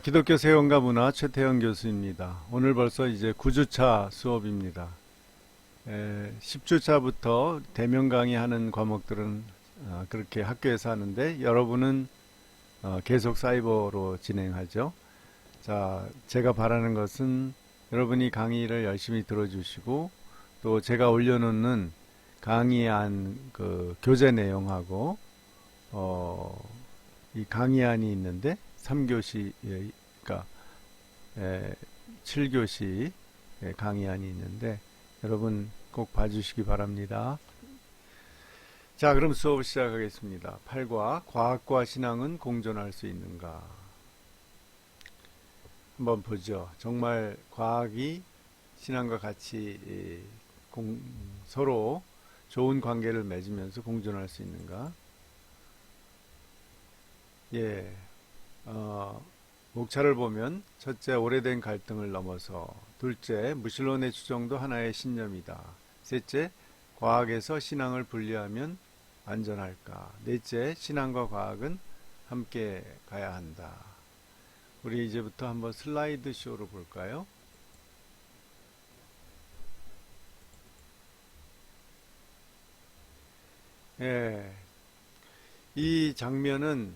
기독교 세원과 문화 최태영 교수입니다. 오늘 벌써 이제 9주차 수업입니다. 10주차부터 대면 강의하는 과목들은 그렇게 학교에서 하는데 여러분은 계속 사이버로 진행하죠. 자, 제가 바라는 것은 여러분이 강의를 열심히 들어주시고 또 제가 올려놓는 강의안 그 교재 내용하고 이 강의안이 있는데 3교시, 그러니까 7교시 강의안이 있는데 여러분 꼭 봐주시기 바랍니다. 자, 그럼 수업을 시작하겠습니다. 8과 과학과 신앙은 공존할 수 있는가? 한번 보죠. 정말 과학이 신앙과 같이 서로 좋은 관계를 맺으면서 공존할 수 있는가? 예. 목차를 보면 첫째, 오래된 갈등을 넘어서, 둘째, 무신론의 추정도 하나의 신념이다. 셋째, 과학에서 신앙을 분리하면 안전할까. 넷째, 신앙과 과학은 함께 가야 한다. 우리 이제부터 한번 슬라이드 쇼로 볼까요? 예. 이 장면은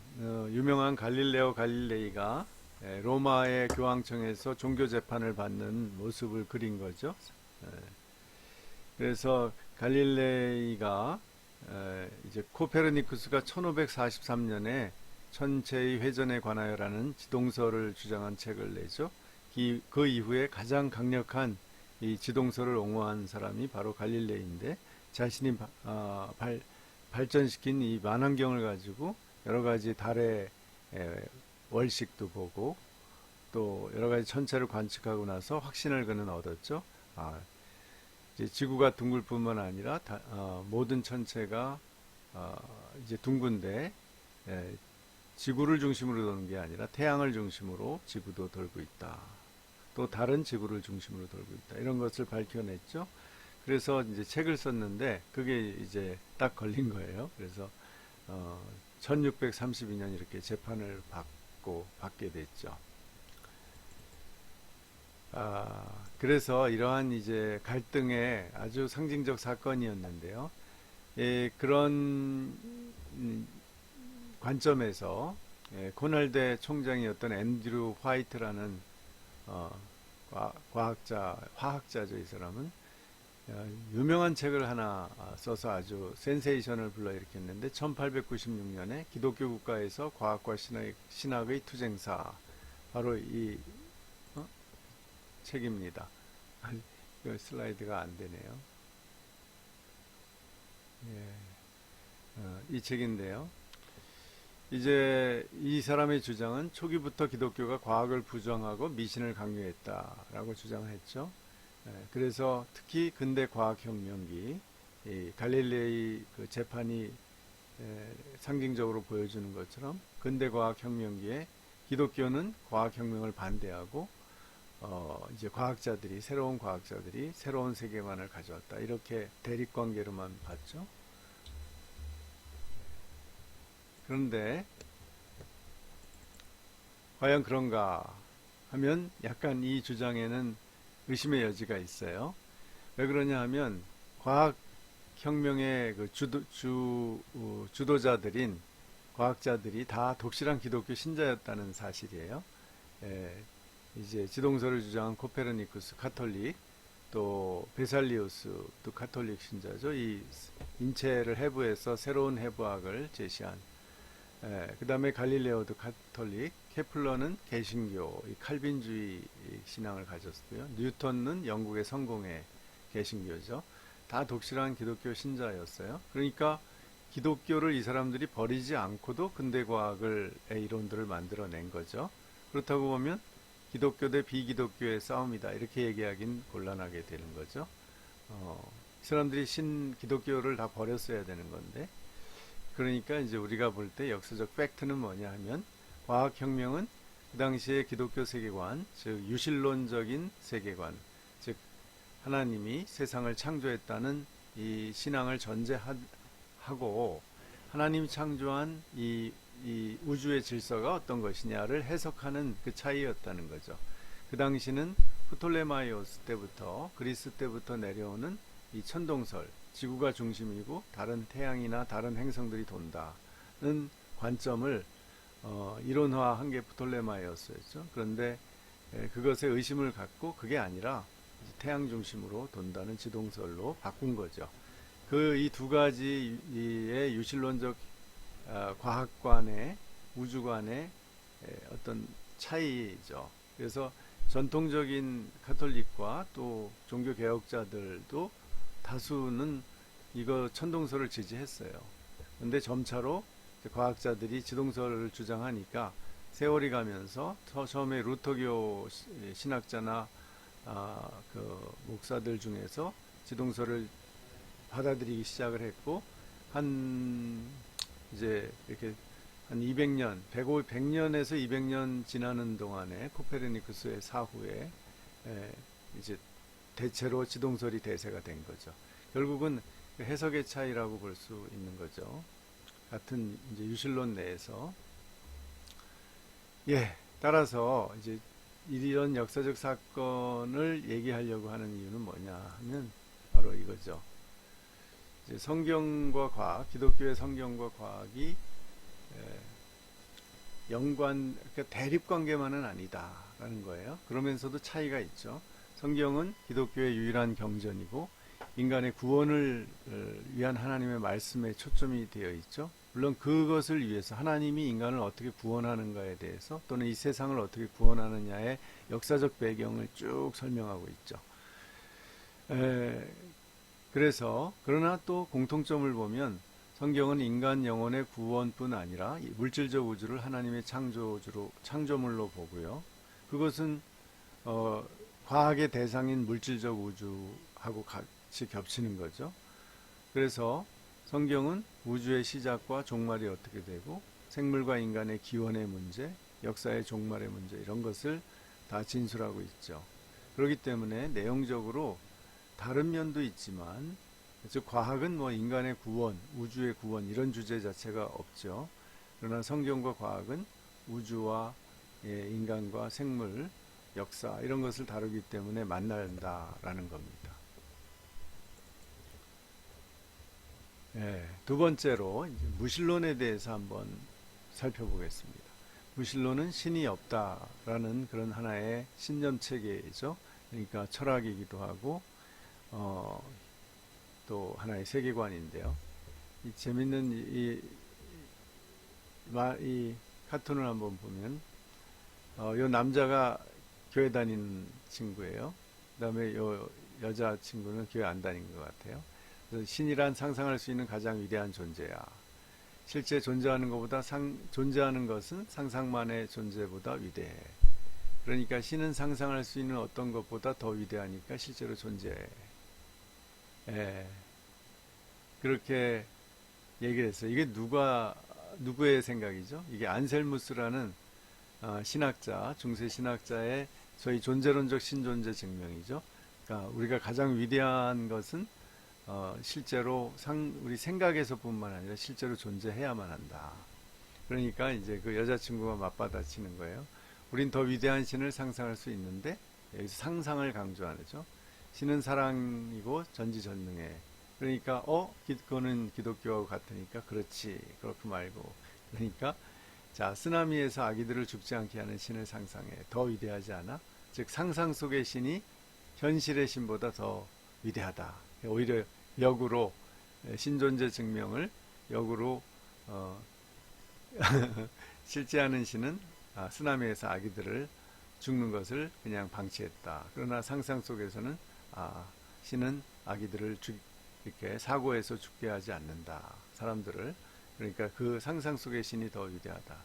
유명한 갈릴레오 갈릴레이가 로마의 교황청에서 종교 재판을 받는 모습을 그린 거죠. 그래서 갈릴레이가 이제 코페르니쿠스가 1543년에 천체의 회전에 관하여라는 지동설을 주장한 책을 내죠. 그 이후에 가장 강력한 이 지동설을 옹호한 사람이 바로 갈릴레이인데 자신이 발전시킨 이 만환경을 가지고 여러 가지 달의 월식도 보고 또 여러 가지 천체를 관측하고 나서 확신을 그는 얻었죠. 이제 지구가 둥글 뿐만 아니라 모든 천체가 이제 둥근데 지구를 중심으로 도는 게 아니라 태양을 중심으로 지구도 돌고 있다. 또 다른 지구를 중심으로 돌고 있다. 이런 것을 밝혀냈죠. 그래서 이제 책을 썼는데 그게 이제 딱 걸린 거예요. 그래서 1632년 이렇게 재판을 받게 됐죠. 그래서 이러한 이제 갈등의 아주 상징적 사건이었는데요. 그런 관점에서 코넬대 총장이었던 앤드류 화이트라는 화학자죠. 이 사람은 유명한 책을 하나 써서 아주 센세이션을 불러일으켰는데 1896년에 기독교 국가에서 과학과 신학의 투쟁사, 바로 이 책입니다. 슬라이드가 안 되네요. 이 책인데요. 이제 이 사람의 주장은 초기부터 기독교가 과학을 부정하고 미신을 강요했다라고 주장했죠. 그래서 특히 근대 과학혁명기 갈릴레이 그 재판이 상징적으로 보여주는 것처럼 근대 과학혁명기에 기독교는 과학혁명을 반대하고 이제 새로운 과학자들이 새로운 세계관을 가져왔다. 이렇게 대립관계로만 봤죠. 그런데 과연 그런가 하면 약간 이 주장에는 의심의 여지가 있어요. 왜 그러냐 하면 과학혁명의 그 주도자들인 과학자들이 다 독실한 기독교 신자였다는 사실이에요. 이제 지동설을 주장한 코페르니쿠스 카톨릭, 또 베살리우스도 카톨릭 신자죠. 이 인체를 해부해서 새로운 해부학을 제시한. 그 다음에 갈릴레오도 카톨릭, 케플러는 개신교, 칼빈주의 신앙을 가졌고요. 뉴턴은 영국의 성공회 개신교죠. 다 독실한 기독교 신자였어요. 그러니까 기독교를 이 사람들이 버리지 않고도 근대과학의 이론들을 만들어낸 거죠. 그렇다고 보면 기독교 대 비기독교의 싸움이다, 이렇게 얘기하긴 곤란하게 되는 거죠. 이 사람들이 기독교를 다 버렸어야 되는 건데, 그러니까 이제 우리가 볼 때 역사적 팩트는 뭐냐 하면 과학혁명은 그 당시의 기독교 세계관, 즉 유실론적인 세계관, 즉 하나님이 세상을 창조했다는 이 신앙을 전제하고 하나님이 창조한 이 이 우주의 질서가 어떤 것이냐를 해석하는 그 차이였다는 거죠. 그 당시는 프톨레마이오스 때부터 그리스 때부터 내려오는 이 천동설, 지구가 중심이고 다른 태양이나 다른 행성들이 돈다는 관점을 이론화한 게 프톨레마이오스였죠. 그런데 그것에 의심을 갖고 그게 아니라 태양 중심으로 돈다는 지동설로 바꾼 거죠. 그 이 두 가지의 유실론적 과학관의 우주관의 어떤 차이죠. 그래서 전통적인 카톨릭과 또 종교 개혁자들도 다수는 이거 천동설을 지지했어요. 그런데 점차로 과학자들이 지동설을 주장하니까 세월이 가면서 처음에 루터교 신학자나 그 목사들 중에서 지동설을 받아들이기 시작을 했고, 이제 이렇게 한 200년, 100년에서 200년 지나는 동안에 코페르니쿠스의 사후에 이제 대체로 지동설이 대세가 된 거죠. 결국은 해석의 차이라고 볼 수 있는 거죠. 같은 이제 유실론 내에서. 따라서 이제 이런 역사적 사건을 얘기하려고 하는 이유는 뭐냐 하면 바로 이거죠. 이제 성경과 과학, 기독교의 성경과 과학이 그러니까 대립관계만은 아니다라는 거예요. 그러면서도 차이가 있죠. 성경은 기독교의 유일한 경전이고 인간의 구원을 위한 하나님의 말씀에 초점이 되어 있죠. 물론 그것을 위해서 하나님이 인간을 어떻게 구원하는가에 대해서 또는 이 세상을 어떻게 구원하느냐의 역사적 배경을 쭉 설명하고 있죠. 그래서 그러나 또 공통점을 보면 성경은 인간 영혼의 구원뿐 아니라 물질적 우주를 하나님의 창조물로 보고요. 그것은 과학의 대상인 물질적 우주하고 같이 겹치는 거죠. 그래서 성경은 우주의 시작과 종말이 어떻게 되고 생물과 인간의 기원의 문제, 역사의 종말의 문제 이런 것을 다 진술하고 있죠. 그렇기 때문에 내용적으로 다른 면도 있지만 즉 과학은 뭐 인간의 구원, 우주의 구원 이런 주제 자체가 없죠. 그러나 성경과 과학은 우주와 인간과 생물, 역사 이런 것을 다루기 때문에 만난다라는 겁니다. 두 번째로 이제 무신론에 대해서 한번 살펴보겠습니다. 무신론은 신이 없다라는 그런 하나의 신념 체계이죠. 그러니까 철학이기도 하고 또 하나의 세계관인데요. 이 재밌는 이 카툰을 한번 보면 요 남자가 교회 다니는 친구예요. 그 다음에 요 여자 친구는 교회 안 다니는 것 같아요. 그래서 신이란 상상할 수 있는 가장 위대한 존재야. 실제 존재하는 것보다 존재하는 것은 상상만의 존재보다 위대해. 그러니까 신은 상상할 수 있는 어떤 것보다 더 위대하니까 실제로 존재해. 그렇게 얘기를 했어요. 이게 누구의 생각이죠? 이게 안셀무스라는 신학자, 중세 신학자의 저희 존재론적 신존재 증명이죠. 그러니까 우리가 가장 위대한 것은 실제로 우리 생각에서뿐만 아니라 실제로 존재해야만 한다. 그러니까 이제 그 여자친구가 맞받아치는 거예요. 우린 더 위대한 신을 상상할 수 있는데 여기서 상상을 강조하죠. 신은 사랑이고 전지전능해. 그러니까 그거는 기독교하고 같으니까 그렇지 그렇고 말고. 그러니까 자 쓰나미에서 아기들을 죽지 않게 하는 신을 상상해. 더 위대하지 않아? 즉 상상 속의 신이 현실의 신보다 더 위대하다. 오히려 역으로 신존재 증명을 역으로 실제하는 신은 쓰나미에서 아기들을 죽는 것을 그냥 방치했다. 그러나 상상 속에서는 신은 아기들을 이렇게 사고에서 죽게 하지 않는다. 사람들을. 그러니까 그 상상 속의 신이 더 위대하다.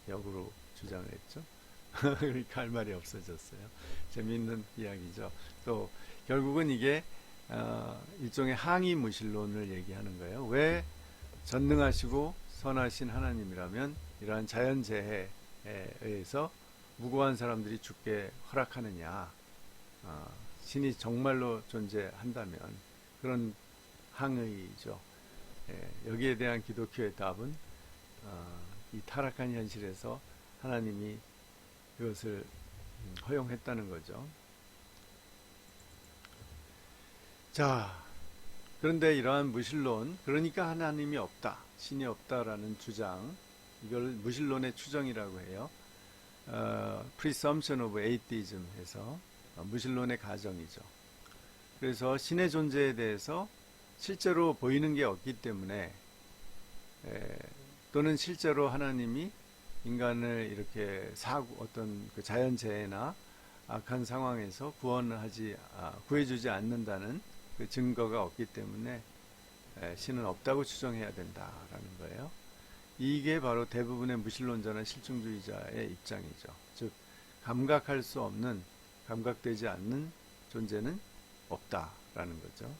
역으로 주장을 했죠. 그러니까 할 말이 없어졌어요. 재미있는 이야기죠. 또 결국은 이게 일종의 항의 무신론을 얘기하는 거예요. 왜 전능하시고 선하신 하나님이라면 이러한 자연재해에 의해서 무고한 사람들이 죽게 허락하느냐. 신이 정말로 존재한다면 그런 항의죠. 여기에 대한 기독교의 답은 이 타락한 현실에서 하나님이 그것을 허용했다는 거죠. 자, 그런데 이러한 무신론, 그러니까 하나님이 없다, 신이 없다라는 주장, 이걸 무신론의 추정이라고 해요. Presumption of Atheism 해서 무신론의 가정이죠. 그래서 신의 존재에 대해서 실제로 보이는 게 없기 때문에 또는 실제로 하나님이 인간을 이렇게 어떤 그 자연재해나 악한 상황에서 구해주지 않는다는 그 증거가 없기 때문에 신은 없다고 추정해야 된다라는 거예요. 이게 바로 대부분의 무신론자나 실증주의자의 입장이죠. 즉, 감각할 수 없는, 감각되지 않는 존재는 없다라는 거죠.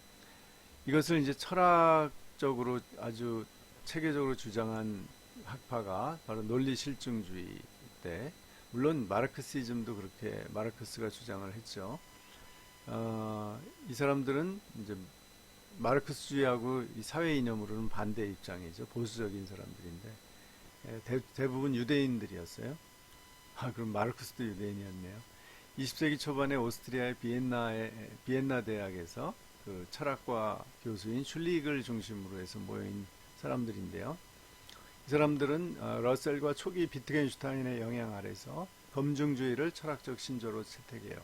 이것을 이제 철학적으로 아주 체계적으로 주장한 학파가 바로 논리실증주의인데, 물론 마르크시즘도 그렇게 마르크스가 주장을 했죠. 이 사람들은 이제 마르크스주의하고 이 사회 이념으로는 반대 입장이죠. 보수적인 사람들인데 대부분 유대인들이었어요. 그럼 마르크스도 유대인이었네요. 20세기 초반에 오스트리아의 비엔나 대학에서 그 철학과 교수인 슐리글 중심으로 해서 모인 사람들인데요. 이 사람들은 러셀과 초기 비트겐슈타인의 영향 아래서 검증주의를 철학적 신조로 채택해요.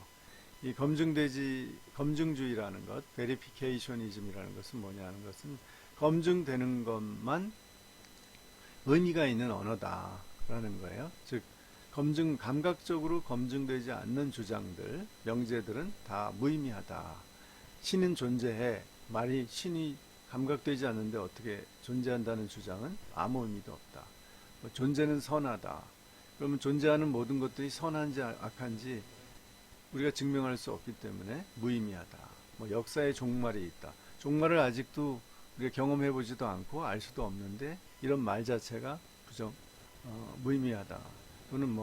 이 검증주의라는 것, 베리피케이셔니즘이라는 것은 뭐냐는 것은 검증되는 것만 의미가 있는 언어다라는 거예요. 즉, 감각적으로 검증되지 않는 주장들, 명제들은 다 무의미하다. 신은 존재해. 말이 신이 감각되지 않는데 어떻게 존재한다는 주장은 아무 의미도 없다. 존재는 선하다. 그러면 존재하는 모든 것들이 선한지 악한지 우리가 증명할 수 없기 때문에 무의미하다. 역사의 종말이 있다. 종말을 아직도 우리가 경험해보지도 않고 알 수도 없는데 이런 말 자체가 무의미하다. 또는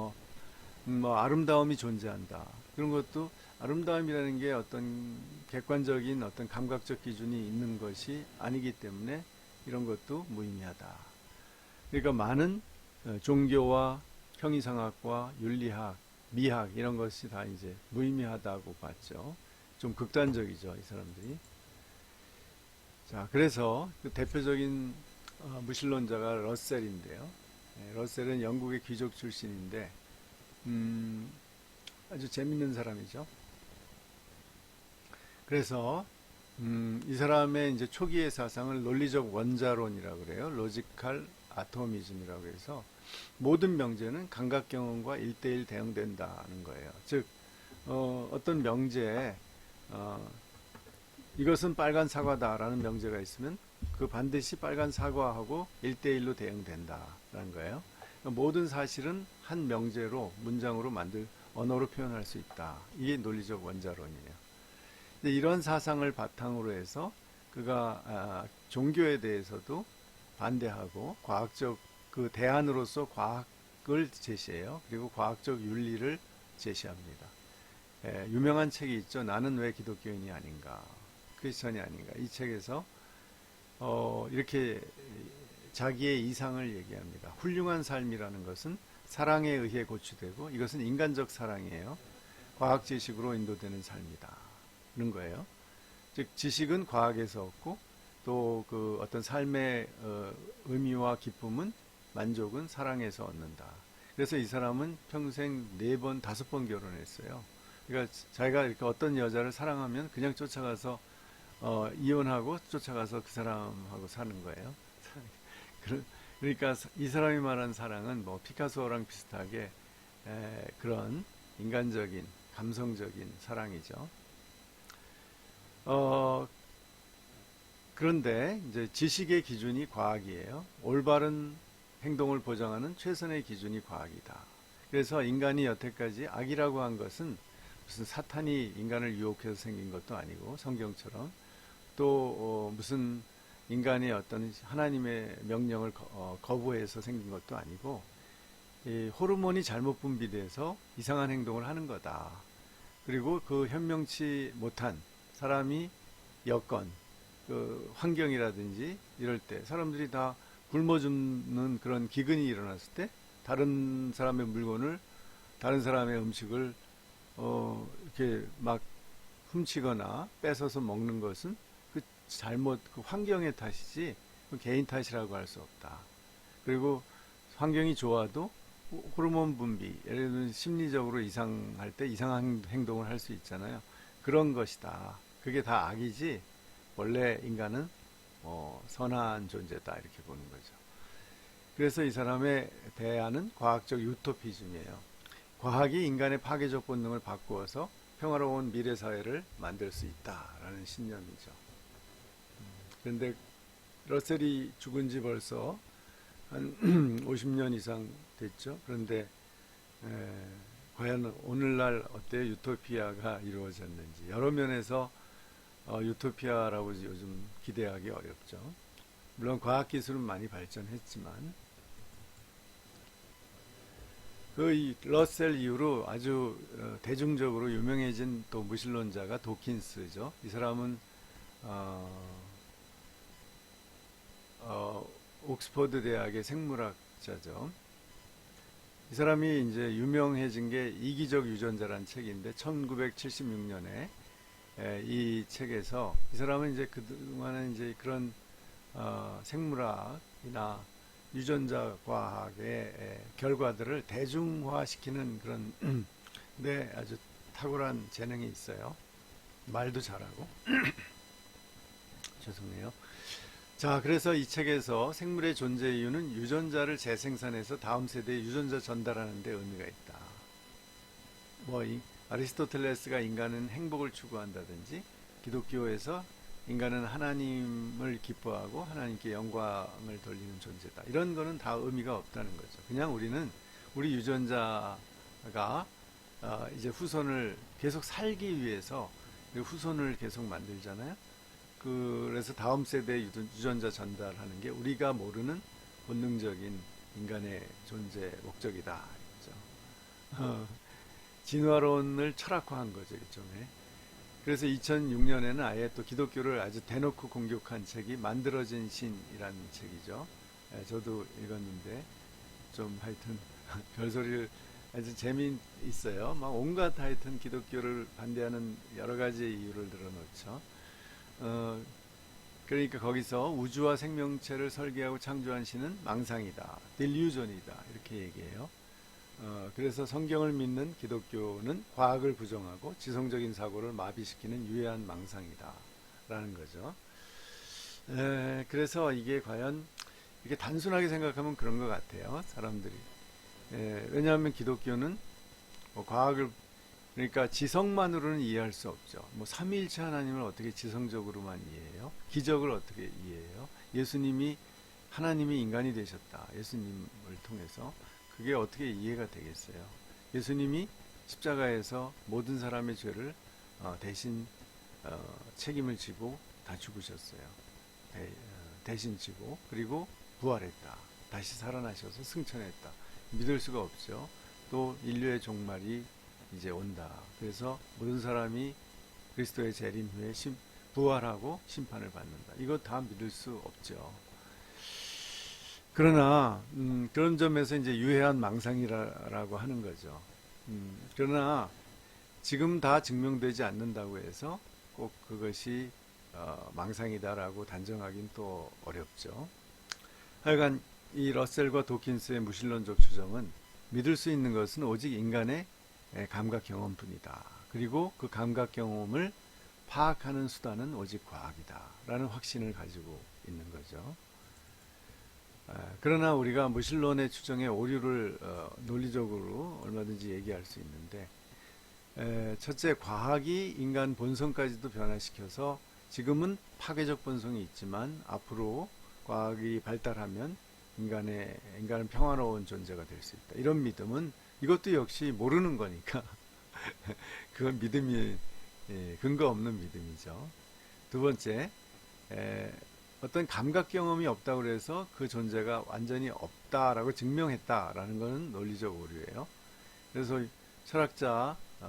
아름다움이 존재한다. 그런 것도 아름다움이라는 게 어떤 객관적인 어떤 감각적 기준이 있는 것이 아니기 때문에 이런 것도 무의미하다. 그러니까 많은 종교와 형이상학과 윤리학, 미학 이런 것이 다 이제 무의미하다고 봤죠. 좀 극단적이죠, 이 사람들이. 자, 그래서 그 대표적인 무신론자가 러셀인데요. 러셀은 영국의 귀족 출신인데 아주 재밌는 사람이죠. 그래서 이 사람의 이제 초기의 사상을 논리적 원자론이라고 그래요. 로지컬 아토미즘이라고 해서 모든 명제는 감각 경험과 1대1 대응된다는 거예요. 즉 어떤 명제에 이것은 빨간 사과다라는 명제가 있으면 그 반드시 빨간 사과하고 1대1로 대응된다라는 거예요. 그러니까 모든 사실은 한 명제로 문장으로 언어로 표현할 수 있다. 이게 논리적 원자론이에요. 근데 이런 사상을 바탕으로 해서 그가 종교에 대해서도 반대하고 과학적 그 대안으로서 과학을 제시해요. 그리고 과학적 윤리를 제시합니다. 유명한 책이 있죠. 나는 왜 기독교인이 아닌가, 크리스천이 아닌가. 이 책에서 이렇게 자기의 이상을 얘기합니다. 훌륭한 삶이라는 것은 사랑에 의해 고취되고 이것은 인간적 사랑이에요. 과학 지식으로 인도되는 삶이다는 거예요. 즉 지식은 과학에서 얻고 또 그 어떤 삶의 의미와 기쁨은 만족은 사랑에서 얻는다. 그래서 이 사람은 평생 4번, 5번 결혼했어요. 그러니까 자기가 이렇게 어떤 여자를 사랑하면 그냥 쫓아가서 이혼하고 쫓아가서 그 사람하고 사는 거예요. 그러니까 이 사람이 말한 사랑은 피카소랑 비슷하게 그런 인간적인, 감성적인 사랑이죠. 그런데 이제 지식의 기준이 과학이에요. 올바른 행동을 보장하는 최선의 기준이 과학이다. 그래서 인간이 여태까지 악이라고 한 것은 무슨 사탄이 인간을 유혹해서 생긴 것도 아니고 성경처럼 또 무슨 인간이 어떤 하나님의 명령을 거부해서 생긴 것도 아니고 이 호르몬이 잘못 분비돼서 이상한 행동을 하는 거다. 그리고 그 현명치 못한 사람이 여건, 그 환경이라든지 이럴 때 사람들이 다 굶어 죽는 그런 기근이 일어났을 때 다른 사람의 물건을, 다른 사람의 음식을 이렇게 막 훔치거나 뺏어서 먹는 것은 그 잘못, 그 환경의 탓이지 그 개인 탓이라고 할 수 없다. 그리고 환경이 좋아도 호르몬 분비, 예를 들면 심리적으로 이상할 때 이상한 행동을 할 수 있잖아요. 그런 것이다. 그게 다 악이지 원래 인간은 선한 존재다, 이렇게 보는 거죠. 그래서 이 사람의 대안은 과학적 유토피즘이에요. 과학이 인간의 파괴적 본능을 바꾸어서 평화로운 미래 사회를 만들 수 있다라는 신념이죠. 그런데 러셀이 죽은 지 벌써 한 50년 이상 됐죠. 그런데 과연 오늘날 어때요? 유토피아가 이루어졌는지 여러 면에서 유토피아라고 요즘 기대하기 어렵죠. 물론 과학기술은 많이 발전했지만 이 러셀 이후로 아주 대중적으로 유명해진 또 무신론자가 도킨스죠. 이 사람은 옥스퍼드 대학의 생물학자죠. 이 사람이 이제 유명해진 게 이기적 유전자라는 책인데 1976년에 이 책에서 이 사람은 이제 그동안은 이제 그런 생물학이나 유전자 과학의 결과들을 대중화시키는 그런 데 아주 탁월한 재능이 있어요. 말도 잘하고. 죄송해요. 자, 그래서 이 책에서 생물의 존재 이유는 유전자를 재생산해서 다음 세대에 유전자 전달하는 데 의미가 있다. 아리스토텔레스가 인간은 행복을 추구한다든지, 기독교에서 인간은 하나님을 기뻐하고 하나님께 영광을 돌리는 존재다. 이런 거는 다 의미가 없다는 거죠. 그냥 우리는 우리 유전자가 이제 후손을 계속 살기 위해서 후손을 계속 만들잖아요. 그래서 다음 세대에 유전자 전달하는 게 우리가 모르는 본능적인 인간의 존재 목적이다. 진화론을 철학화한 거죠, 일종의. 그래서 2006년에는 아예 또 기독교를 아주 대놓고 공격한 책이 만들어진 신이라는 책이죠. 저도 읽었는데 좀 하여튼 별소리를 아주 재미있어요. 막 온갖 하여튼 기독교를 반대하는 여러 가지 이유를 늘어놓죠. 그러니까 거기서 우주와 생명체를 설계하고 창조한 신은 망상이다, 딜루전이다, 이렇게 얘기해요. 그래서 성경을 믿는 기독교는 과학을 부정하고 지성적인 사고를 마비시키는 유해한 망상이다 라는 거죠. 그래서 이게 과연 이렇게 단순하게 생각하면 그런 것 같아요, 사람들이. 왜냐하면 기독교는 과학을, 그러니까 지성만으로는 이해할 수 없죠. 삼위일체 하나님을 어떻게 지성적으로만 이해해요? 기적을 어떻게 이해해요? 예수님이, 하나님이 인간이 되셨다, 예수님을 통해서. 그게 어떻게 이해가 되겠어요? 예수님이 십자가에서 모든 사람의 죄를 대신 책임을 지고 다 죽으셨어요. 대신 지고, 그리고 부활했다, 다시 살아나셔서 승천했다. 믿을 수가 없죠. 또 인류의 종말이 이제 온다. 그래서 모든 사람이 그리스도의 재림 후에 부활하고 심판을 받는다. 이거 다 믿을 수 없죠. 그러나 그런 점에서 이제 유해한 망상이라고 하는 거죠. 그러나 지금 다 증명되지 않는다고 해서 꼭 그것이 망상이다라고 단정하긴 또 어렵죠. 하여간 이 러셀과 도킨스의 무신론적 주장은 믿을 수 있는 것은 오직 인간의 감각 경험뿐이다. 그리고 그 감각 경험을 파악하는 수단은 오직 과학이다 라는 확신을 가지고 있는 거죠. 그러나 우리가 무신론의 추정의 오류를 논리적으로 얼마든지 얘기할 수 있는데, 첫째, 과학이 인간 본성까지도 변화시켜서 지금은 파괴적 본성이 있지만 앞으로 과학이 발달하면 인간은 평화로운 존재가 될 수 있다. 이런 믿음은, 이것도 역시 모르는 거니까 그건 믿음이 근거 없는 믿음이죠. 두 번째, 어떤 감각 경험이 없다고 해서 그 존재가 완전히 없다라고 증명했다라는 것은 논리적 오류예요. 그래서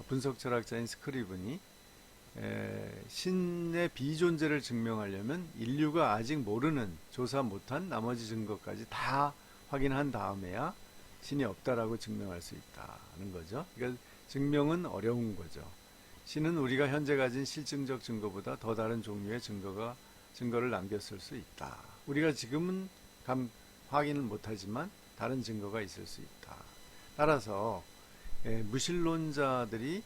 분석 철학자인 스크리븐이 신의 비존재를 증명하려면 인류가 아직 모르는, 조사 못한 나머지 증거까지 다 확인한 다음에야 신이 없다라고 증명할 수 있다는 거죠. 그러니까 증명은 어려운 거죠. 신은 우리가 현재 가진 실증적 증거보다 더 다른 종류의 증거를 남겼을 수 있다. 우리가 지금은 확인을 못하지만 다른 증거가 있을 수 있다. 따라서 무신론자들이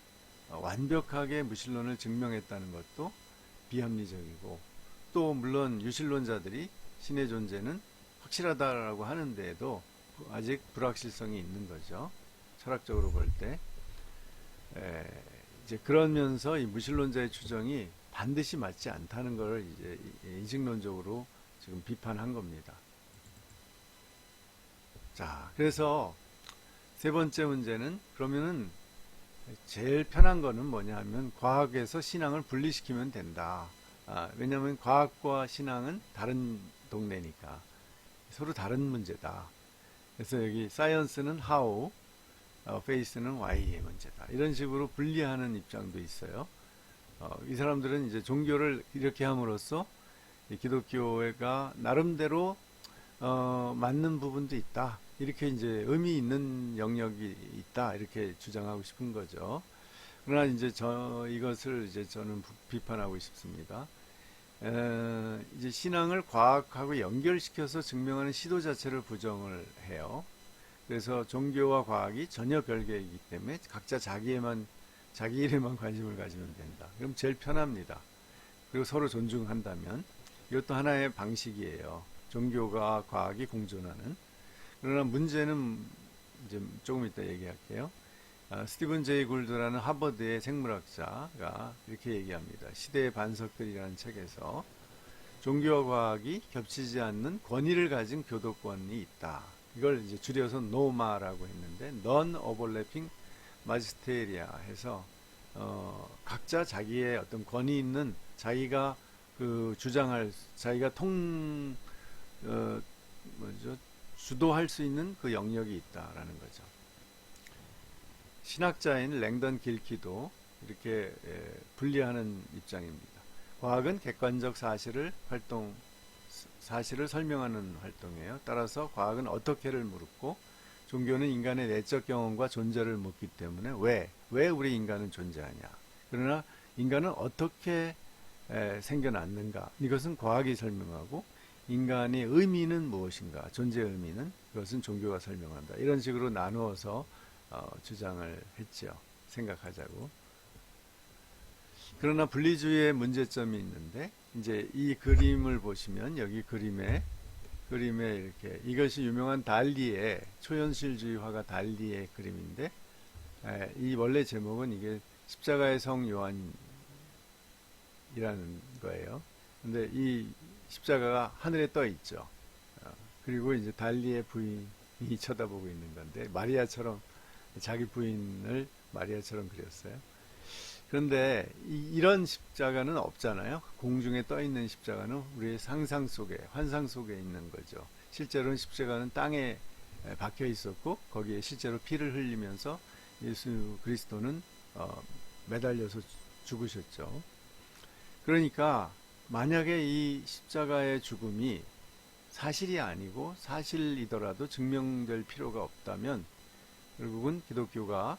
완벽하게 무신론을 증명했다는 것도 비합리적이고, 또 물론 유신론자들이 신의 존재는 확실하다라고 하는데도 아직 불확실성이 있는 거죠. 철학적으로 볼 때. 이제 그러면서 이 무신론자의 추정이 반드시 맞지 않다는 걸 이제 이직론적으로 지금 비판한 겁니다. 자, 그래서 세 번째 문제는, 그러면은 제일 편한 거는 뭐냐 하면 과학에서 신앙을 분리시키면 된다. 왜냐하면 과학과 신앙은 다른 동네니까 서로 다른 문제다. 그래서 여기 사이언스는 how, faith는 why의 문제다. 이런 식으로 분리하는 입장도 있어요. 이 사람들은 이제 종교를 이렇게 함으로써 기독교가 나름대로 맞는 부분도 있다. 이렇게 이제 의미 있는 영역이 있다. 이렇게 주장하고 싶은 거죠. 그러나 이제 이것을 이제 저는 비판하고 싶습니다. 이제 신앙을 과학하고 연결시켜서 증명하는 시도 자체를 부정을 해요. 그래서 종교와 과학이 전혀 별개이기 때문에 각자 자기 일에만 관심을 가지면 된다. 그럼 제일 편합니다. 그리고 서로 존중한다면 이것도 하나의 방식이에요. 종교가 과학이 공존하는. 그러나 문제는 이제 조금 이따 얘기할게요. 스티븐 제이 굴드라는 하버드의 생물학자가 이렇게 얘기합니다. 시대의 반석들이라는 책에서 종교와 과학이 겹치지 않는 권위를 가진 교도권이 있다. 이걸 이제 줄여서 노마라고 했는데 Non-Overlapping Magisteria야 해서 각자 자기의 어떤 권위 있는, 자기가 자기가 주도할 수 있는 그 영역이 있다라는 거죠. 신학자인 랭던 길키도 이렇게 분리하는 입장입니다. 과학은 객관적 사실을 설명하는 활동이에요. 따라서 과학은 어떻게를 물었고, 종교는 인간의 내적 경험과 존재를 묻기 때문에 왜 우리 인간은 존재하냐. 그러나 인간은 어떻게 생겨났는가. 이것은 과학이 설명하고, 인간의 의미는 무엇인가, 존재의 의미는, 그것은 종교가 설명한다. 이런 식으로 나누어서 주장을 했죠. 생각하자고. 그러나 분리주의의 문제점이 있는데, 이제 이 그림을 보시면 여기 그림에 이렇게, 이것이 유명한 달리의 초현실주의 화가 달리의 그림인데, 이 원래 제목은 이게 십자가의 성 요한이라는 거예요. 근데 이 십자가가 하늘에 떠 있죠. 그리고 이제 달리의 부인이 쳐다보고 있는 건데, 마리아처럼, 자기 부인을 마리아처럼 그렸어요. 그런데 이런 십자가는 없잖아요. 공중에 떠 있는 십자가는 우리의 상상 속에, 환상 속에 있는 거죠. 실제로는 십자가는 땅에 박혀 있었고, 거기에 실제로 피를 흘리면서 예수 그리스도는 매달려서 죽으셨죠. 그러니까 만약에 이 십자가의 죽음이 사실이 아니고 사실이더라도 증명될 필요가 없다면 결국은 기독교가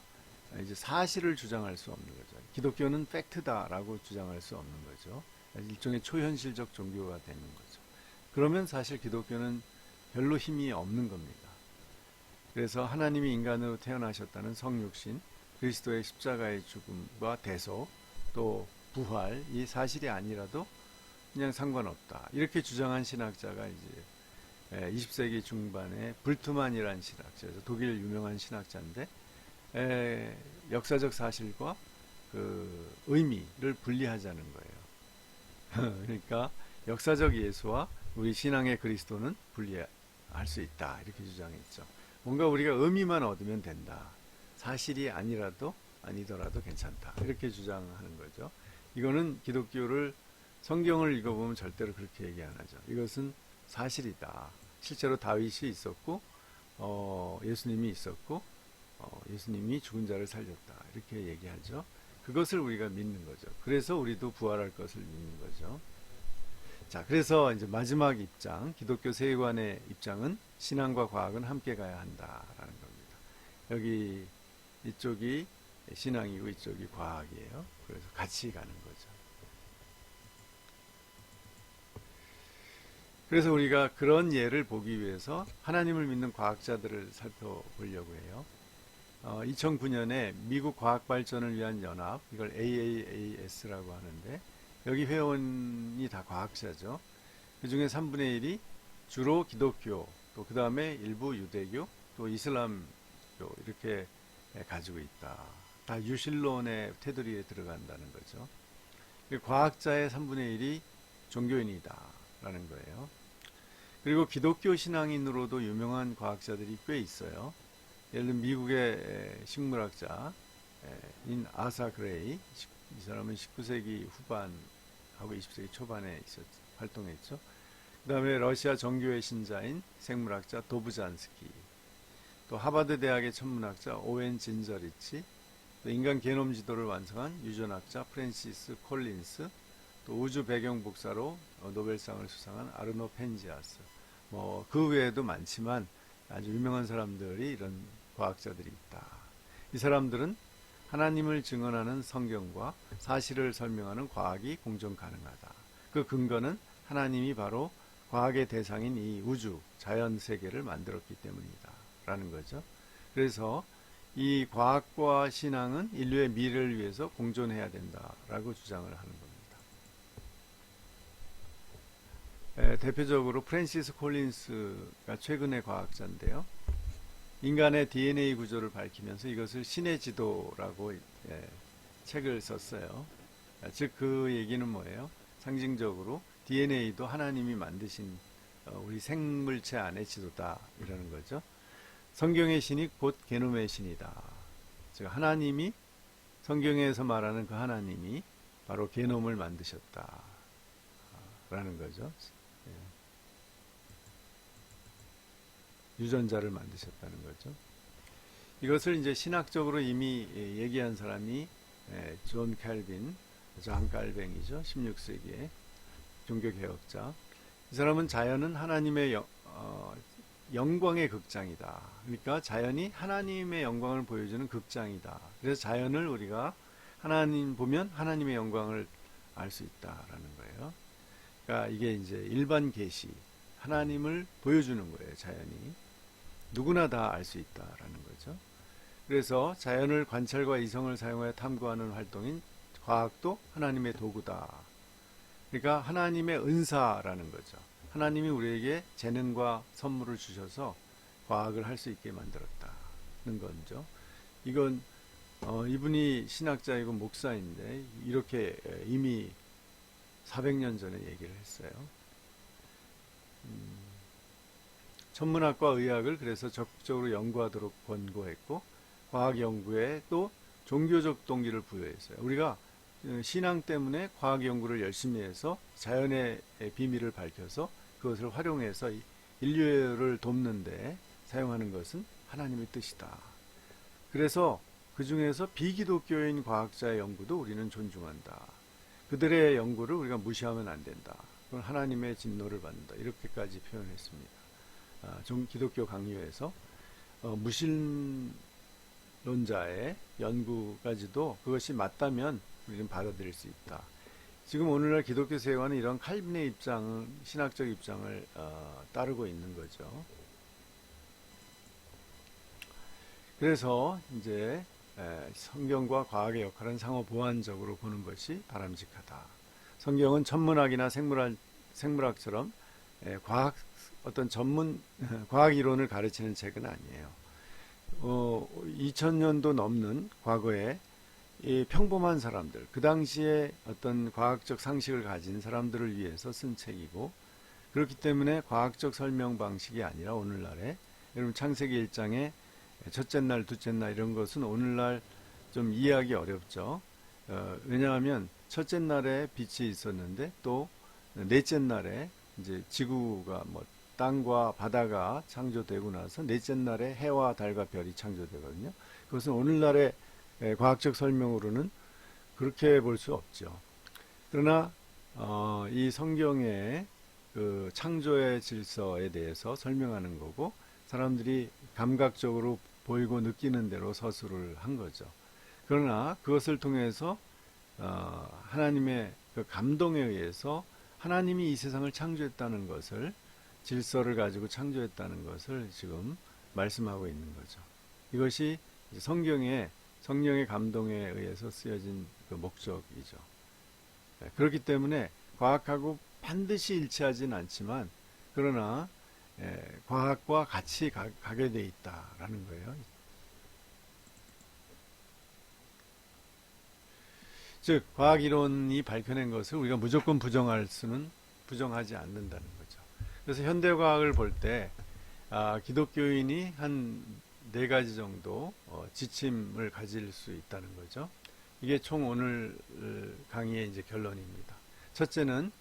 이제 사실을 주장할 수 없는 거죠. 기독교는 팩트다라고 주장할 수 없는 거죠. 일종의 초현실적 종교가 되는 거죠. 그러면 사실 기독교는 별로 힘이 없는 겁니다. 그래서 하나님이 인간으로 태어나셨다는 성육신, 그리스도의 십자가의 죽음과 대속, 또 부활, 이 사실이 아니라도 그냥 상관없다. 이렇게 주장한 신학자가 이제 20세기 중반에 불트만이라는 신학자죠. 독일 유명한 신학자인데, 역사적 사실과 그 의미를 분리하자는 거예요. 그러니까 역사적 예수와 우리 신앙의 그리스도는 분리할 수 있다. 이렇게 주장했죠. 뭔가 우리가 의미만 얻으면 된다. 사실이 아니더라도 괜찮다. 이렇게 주장하는 거죠. 이거는 기독교를, 성경을 읽어보면 절대로 그렇게 얘기 안 하죠. 이것은 사실이다. 실제로 다윗이 있었고, 예수님이 있었고, 예수님이 죽은 자를 살렸다. 이렇게 얘기하죠. 그것을 우리가 믿는 거죠. 그래서 우리도 부활할 것을 믿는 거죠. 자, 그래서 이제 마지막 입장, 기독교 세계관의 입장은 신앙과 과학은 함께 가야 한다라는 겁니다. 여기 이쪽이 신앙이고 이쪽이 과학이에요. 그래서 같이 가는 거죠. 그래서 우리가 그런 예를 보기 위해서 하나님을 믿는 과학자들을 살펴보려고 해요. 2009년에 미국 과학 발전을 위한 연합, 이걸 AAAS라고 하는데, 여기 회원이 다 과학자죠. 그 중에 3분의 1이 주로 기독교, 또 그 다음에 일부 유대교, 또 이슬람교 이렇게 가지고 있다. 다 유신론의 테두리에 들어간다는 거죠. 과학자의 3분의 1이 종교인이다라는 거예요. 그리고 기독교 신앙인으로도 유명한 과학자들이 꽤 있어요. 예를 들면 미국의 식물학자인 아사 그레이, 이 사람은 19세기 후반하고 20세기 초반에 활동했죠. 그 다음에 러시아 정교회 신자인 생물학자 도브잔스키, 또 하버드 대학의 천문학자 오웬 진저리치, 또 인간 게놈 지도를 완성한 유전학자 프랜시스 콜린스, 또 우주 배경 복사로 노벨상을 수상한 아르노 펜지아스, 뭐 그 외에도 많지만 아주 유명한 사람들이 이런 과학자들이 있다. 이 사람들은 하나님을 증언하는 성경과 사실을 설명하는 과학이 공존 가능하다. 그 근거는 하나님이 바로 과학의 대상인 이 우주, 자연 세계를 만들었기 때문이다. 라는 거죠. 그래서 이 과학과 신앙은 인류의 미래를 위해서 공존해야 된다라고 주장을 하는 겁니다. 대표적으로 프랜시스 콜린스가 최근의 과학자인데요. 인간의 DNA 구조를 밝히면서 이것을 신의 지도라고 책을 썼어요. 즉 그 얘기는 뭐예요? 상징적으로 DNA도 하나님이 만드신 우리 생물체 안의 지도다 이러는 거죠. 성경의 신이 곧 게놈의 신이다. 즉 하나님이, 성경에서 말하는 그 하나님이 바로 게놈을 만드셨다 라는 거죠. 유전자를 만드셨다는 거죠. 이것을 이제 신학적으로 이미 얘기한 사람이 존 칼빈, 존 칼뱅이죠. 16세기의 종교개혁자. 이 사람은 자연은 하나님의 영광의 극장이다. 그러니까 자연이 하나님의 영광을 보여주는 극장이다. 그래서 자연을 우리가 하나님 보면 하나님의 영광을 알 수 있다라는 거예요. 그러니까 이게 이제 일반 계시, 하나님을 보여주는 거예요. 자연이 누구나 다 알 수 있다라는 거죠. 그래서 자연을 관찰과 이성을 사용하여 탐구하는 활동인 과학도 하나님의 도구다. 그러니까 하나님의 은사라는 거죠. 하나님이 우리에게 재능과 선물을 주셔서 과학을 할 수 있게 만들었다는 거죠. 이건 이분이 신학자이고 목사인데 이렇게 이미 400년 전에 얘기를 했어요. 천문학과 의학을 그래서 적극적으로 연구하도록 권고했고, 과학 연구에 또 종교적 동기를 부여했어요. 우리가 신앙 때문에 과학 연구를 열심히 해서 자연의 비밀을 밝혀서 그것을 활용해서 인류를 돕는데 사용하는 것은 하나님의 뜻이다. 그래서 그 중에서 비기독교인 과학자의 연구도 우리는 존중한다. 그들의 연구를 우리가 무시하면 안 된다. 그건 하나님의 진노를 받는다. 이렇게까지 표현했습니다. 기독교 강요에서 무신론자의 연구까지도 그것이 맞다면 우리는 받아들일 수 있다. 지금 오늘날 기독교 세계관은 이런 칼빈의 입장은, 신학적 입장을 따르고 있는 거죠. 그래서 이제 성경과 과학의 역할은 상호 보완적으로 보는 것이 바람직하다. 성경은 천문학이나 생물학처럼 어떤 전문 과학 이론을 가르치는 책은 아니에요. 2000년도 넘는 과거에 이 평범한 사람들, 그 당시에 어떤 과학적 상식을 가진 사람들을 위해서 쓴 책이고, 그렇기 때문에 과학적 설명 방식이 아니라 오늘날에, 여러분 창세기 1장에 첫째 날, 둘째 날 이런 것은 오늘날 좀 이해하기 어렵죠. 왜냐하면 첫째 날에 빛이 있었는데 또 넷째 날에 이제 지구가 땅과 바다가 창조되고 나서 넷째 날에 해와 달과 별이 창조되거든요. 그것은 오늘날의 과학적 설명으로는 그렇게 볼 수 없죠. 그러나 이 성경의 그 창조의 질서에 대해서 설명하는 거고 사람들이 감각적으로 보이고 느끼는 대로 서술을 한 거죠. 그러나 그것을 통해서 하나님의 그 감동에 의해서 하나님이 이 세상을 창조했다는 것을 질서를 가지고 창조했다는 것을 지금 말씀하고 있는 거죠. 이것이 성경의 성령의 감동에 의해서 쓰여진 그 목적이죠. 그렇기 때문에 과학하고 반드시 일치하진 않지만 그러나 과학과 같이 가게 돼 있다라는 거예요. 즉 과학 이론이 밝혀낸 것을 우리가 무조건 부정하지 않는다는 거죠. 그래서 현대 과학을 볼 때 기독교인이 한 4가지 정도 지침을 가질 수 있다는 거죠. 이게 총 오늘 강의의 이제 결론입니다. 첫째는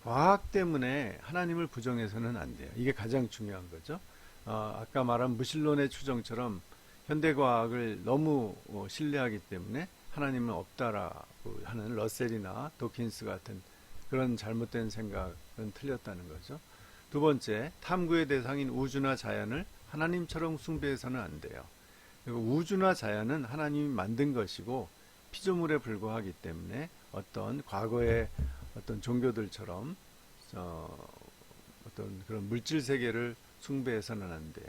과학 때문에 하나님을 부정해서는 안 돼요. 이게 가장 중요한 거죠. 아까 말한 무신론의 추정처럼 현대과학을 너무 신뢰하기 때문에 하나님은 없다라고 하는 러셀이나 도킨스 같은 그런 잘못된 생각은 틀렸다는 거죠. 두 번째, 탐구의 대상인 우주나 자연을 하나님처럼 숭배해서는 안 돼요. 그리고 우주나 자연은 하나님이 만든 것이고 피조물에 불과하기 때문에 어떤 과거의 어떤 종교들처럼 어떤 그런 물질 세계를 숭배해서는 안 돼요.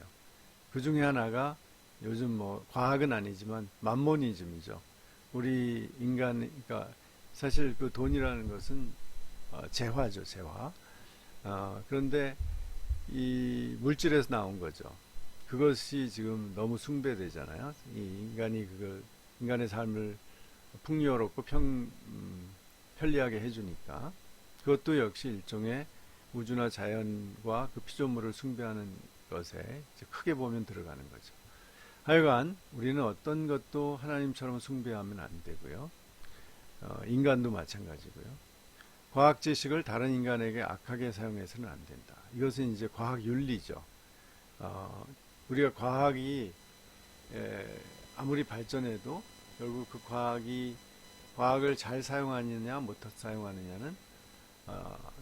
그 중에 하나가 요즘 뭐 과학은 아니지만 만모니즘이죠. 우리 인간, 그러니까 사실 그 돈이라는 것은 재화죠, 재화. 그런데 이 물질에서 나온 거죠. 그것이 지금 너무 숭배되잖아요. 이 인간의 삶을 풍요롭고 편리하게 해주니까. 그것도 역시 일종의 우주나 자연과 그 피조물을 숭배하는 것에 크게 보면 들어가는 거죠. 하여간 우리는 어떤 것도 하나님처럼 숭배하면 안 되고요. 인간도 마찬가지고요. 과학 지식을 다른 인간에게 악하게 사용해서는 안 된다. 이것은 이제 과학 윤리죠. 우리가 과학이 아무리 발전해도 결국 그 과학을 잘 사용하느냐 못 사용하느냐는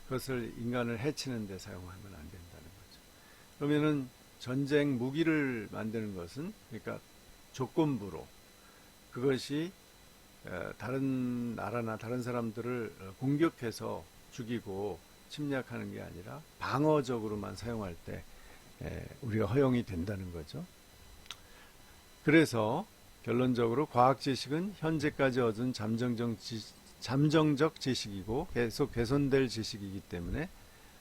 그것을 인간을 해치는 데 사용하면 안 된다는 거죠. 그러면은 전쟁 무기를 만드는 것은 그러니까 조건부로 그것이 다른 나라나 다른 사람들을 공격해서 죽이고 침략하는 게 아니라 방어적으로만 사용할 때 우리가 허용이 된다는 거죠. 그래서 결론적으로 과학 지식은 현재까지 얻은 잠정적 지식이고 계속 개선될 지식이기 때문에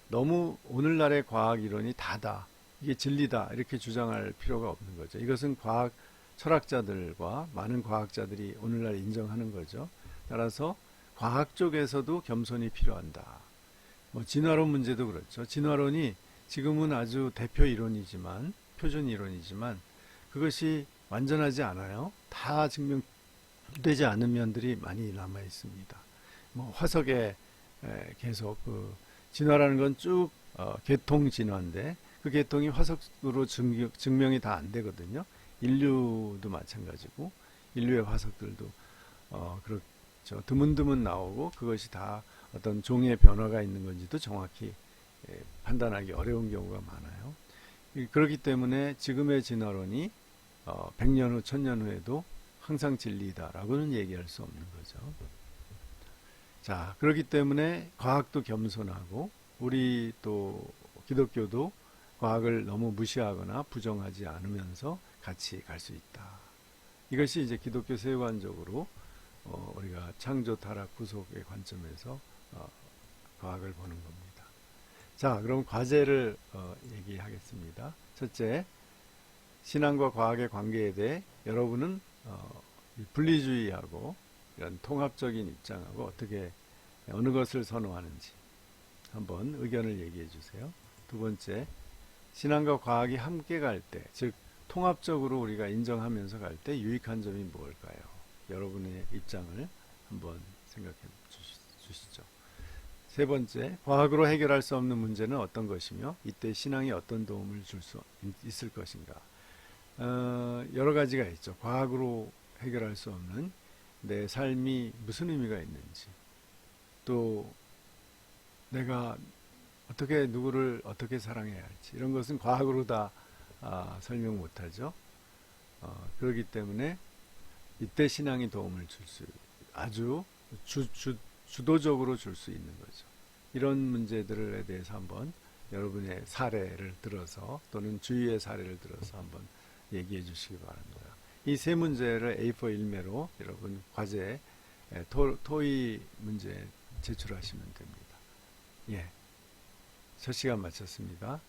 너무 오늘날의 과학 이론이 다다, 이게 진리다 이렇게 주장할 필요가 없는 거죠. 이것은 과학 철학자들과 많은 과학자들이 오늘날 인정하는 거죠. 따라서 과학 쪽에서도 겸손이 필요한다. 뭐 진화론 문제도 그렇죠. 진화론이 지금은 아주 대표 이론이지만 표준 이론이지만 그것이 완전하지 않아요. 다 증명되지 않은 면들이 많이 남아 있습니다. 뭐 화석에 계속 그 진화라는 건 쭉 계통 진화인데 그 계통이 화석으로 증명이 다 안 되거든요. 인류도 마찬가지고 인류의 화석들도 그렇죠. 드문드문 나오고 그것이 다 어떤 종의 변화가 있는 건지도 정확히 판단하기 어려운 경우가 많아요. 그렇기 때문에 지금의 진화론이 100년 후, 1000년 후에도 항상 진리다라고는 얘기할 수 없는 거죠. 자, 그렇기 때문에 과학도 겸손하고 우리 또 기독교도 과학을 너무 무시하거나 부정하지 않으면서 같이 갈 수 있다. 이것이 이제 기독교 세관적으로 우리가 창조, 타락, 구속의 관점에서 과학을 보는 겁니다. 자, 그럼 과제를 얘기하겠습니다. 첫째, 신앙과 과학의 관계에 대해 여러분은 분리주의하고 이런 통합적인 입장하고 어떻게 어느 것을 선호하는지 한번 의견을 얘기해 주세요. 두 번째, 신앙과 과학이 함께 갈 때, 즉 통합적으로 우리가 인정하면서 갈 때 유익한 점이 무엇일까요? 여러분의 입장을 한번 생각해 주시죠. 세 번째, 과학으로 해결할 수 없는 문제는 어떤 것이며 이때 신앙이 어떤 도움을 줄 수 있을 것인가? 여러 가지가 있죠. 과학으로 해결할 수 없는 내 삶이 무슨 의미가 있는지, 또 내가 어떻게 누구를 어떻게 사랑해야 할지, 이런 것은 과학으로 다 설명 못하죠. 그렇기 때문에 이때 신앙이 도움을 줄 수, 아주 주도적으로 줄 수 있는 거죠. 이런 문제들에 대해서 한번 여러분의 사례를 들어서 또는 주위의 사례를 들어서 한번 얘기해 주시기 바랍니다. 이 세 문제를 A4 일매로 여러분 과제 토의 문제 제출하시면 됩니다. 예, 첫 시간 마쳤습니다.